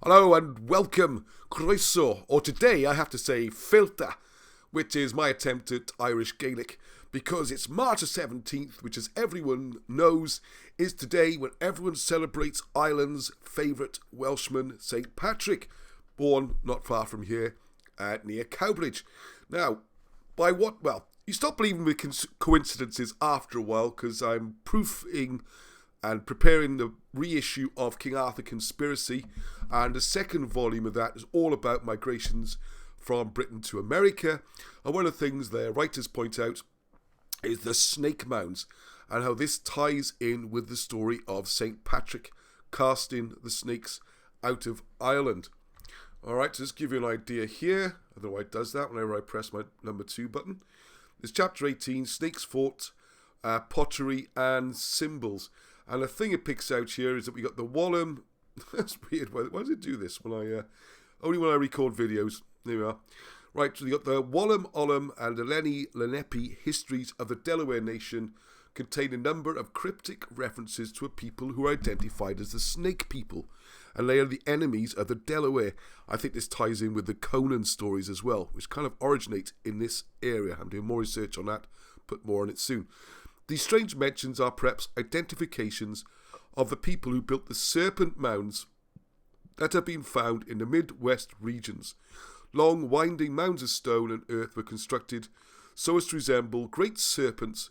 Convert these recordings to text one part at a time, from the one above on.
Hello and welcome, croeso, or today I have to say filta, which is my attempt at Irish Gaelic, because it's March the 17th, which as everyone knows is today when everyone celebrates Ireland's favourite Welshman, St. Patrick, born not far from here, near Cowbridge. Now, by what? Well, you stop believing with coincidences after a while, because I'm proofing and preparing the reissue of King Arthur Conspiracy, and the second volume of that is all about migrations from Britain to America. And one of the things the writers point out is the snake mounds, and how this ties in with the story of St. Patrick casting the snakes out of Ireland. Alright, so just give you an idea here. I don't know why it does that whenever I press my number 2 button. There's chapter 18, Snakes Fort, Pottery and Symbols. And the thing it picks out here is that we got the Wallum. That's weird. Why does it do this only when I record videos? There we are. Right, so you got the Wallum Ollum and the Lenape histories of the Delaware Nation contain a number of cryptic references to a people who are identified as the Snake People, and they are the enemies of the Delaware. I think this ties in with the Conan stories as well, which kind of originate in this area. I'm doing more research on that, put more on it soon. These strange mentions are perhaps identifications of the people who built the serpent mounds that have been found in the Midwest regions. Long, winding mounds of stone and earth were constructed so as to resemble great serpents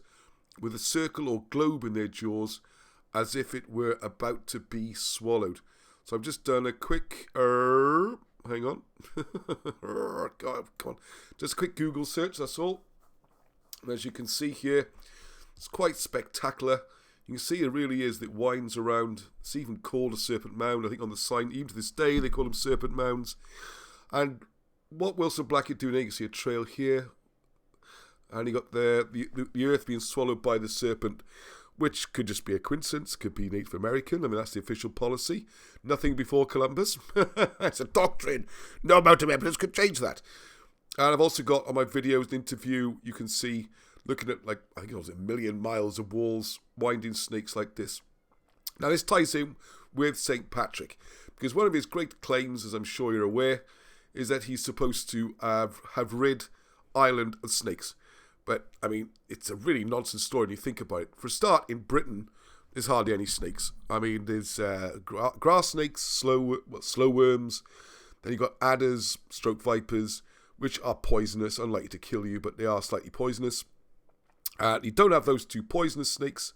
with a circle or globe in their jaws, as if it were about to be swallowed. So I've just done a quick, hang on, God, come on, just a quick Google search, that's all. And as you can see here, it's quite spectacular. You can see it really is that it winds around. It's even called a serpent mound. I think on the sign, even to this day, they call them serpent mounds. And what Wilson Blackett doing, you can see a trail here. And you got the earth being swallowed by the serpent, which could just be a coincidence, could be Native American. I mean, that's the official policy. Nothing before Columbus. It's a doctrine. No amount of evidence could change that. And I've also got on my videos an interview, you can see, looking at, like, I think it was a million miles of walls, winding snakes like this. Now, this ties in with St. Patrick, because one of his great claims, as I'm sure you're aware, is that he's supposed to have rid Ireland of snakes. But, I mean, it's a really nonsense story when you think about it. For a start, in Britain, there's hardly any snakes. I mean, there's grass snakes, slow worms, then you've got adders, stroke vipers, which are poisonous, unlikely to kill you, but they are slightly poisonous. You don't have those two poisonous snakes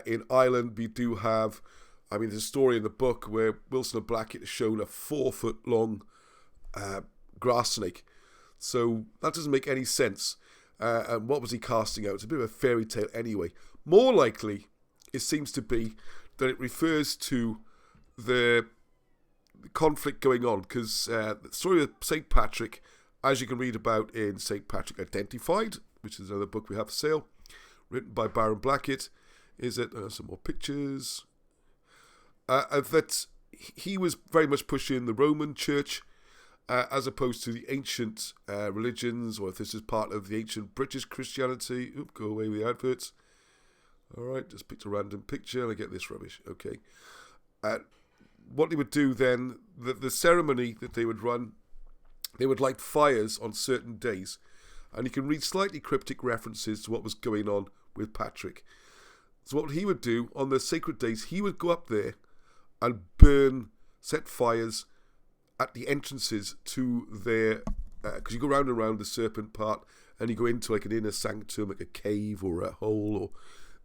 in Ireland. We do have, I mean, there's a story in the book where Wilson and Blackett has shown a 4-foot long grass snake. So that doesn't make any sense. And what was he casting out? It's a bit of a fairy tale anyway. More likely, it seems to be that it refers to the conflict going on, because the story of St. Patrick, as you can read about in St. Patrick Identified, which is another book we have for sale, written by Baron Blackett, is that, some more pictures, that he was very much pushing the Roman Church, as opposed to the ancient religions, or if this is part of the ancient British Christianity. Oop, go away with the adverts. Alright, just picked a random picture, and I get this rubbish. Okay. What they would do then, the ceremony that they would run, they would light fires on certain days. And you can read slightly cryptic references to what was going on with Patrick. So what he would do on the sacred days, he would go up there and set fires at the entrances to their, because you go round and round the serpent part, and you go into like an inner sanctum, like a cave or a hole, or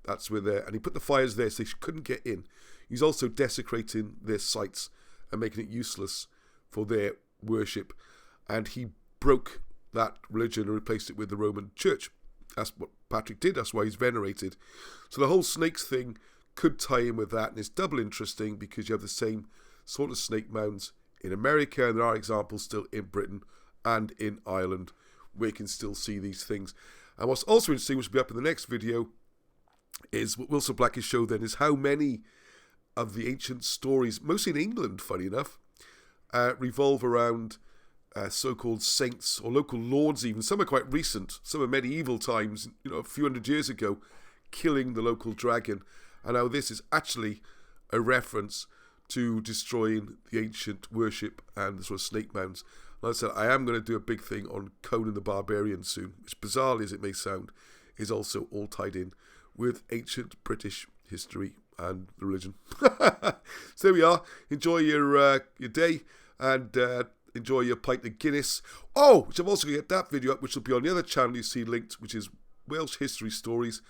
that's where and he put the fires there so they couldn't get in. He's also desecrating their sites and making it useless for their worship. And he broke that religion and replaced it with the Roman Church. That's what Patrick did. That's why he's venerated. So the whole snakes thing could tie in with that, and it's double interesting because you have the same sort of snake mounds in America, and there are examples still in Britain and in Ireland where you can still see these things. And what's also interesting, which will be up in the next video, is what Wilson Blackett showed then, is how many of the ancient stories, mostly in England, funny enough, revolve around so-called saints or local lords even. Some are quite recent. Some are medieval times, a few hundred years ago, killing the local dragon. And how this is actually a reference to destroying the ancient worship and the sort of snake mounds. Like I said, I am going to do a big thing on Conan the Barbarian soon, which, bizarrely as it may sound, is also all tied in with ancient British history and the religion. So there we are. Enjoy your day, and enjoy your pint of Guinness. Oh, which I'm also going to get that video up, which will be on the other channel you see linked, which is Welsh History Stories,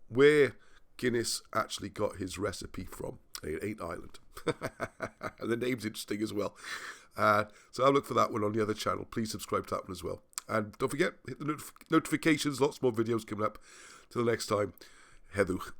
where Guinness actually got his recipe from. It ain't Ireland. And the name's interesting as well. So I'll look for that one on the other channel. Please subscribe to that one as well. And don't forget, hit the notifications. Lots more videos coming up. Till the next time, Heddwch.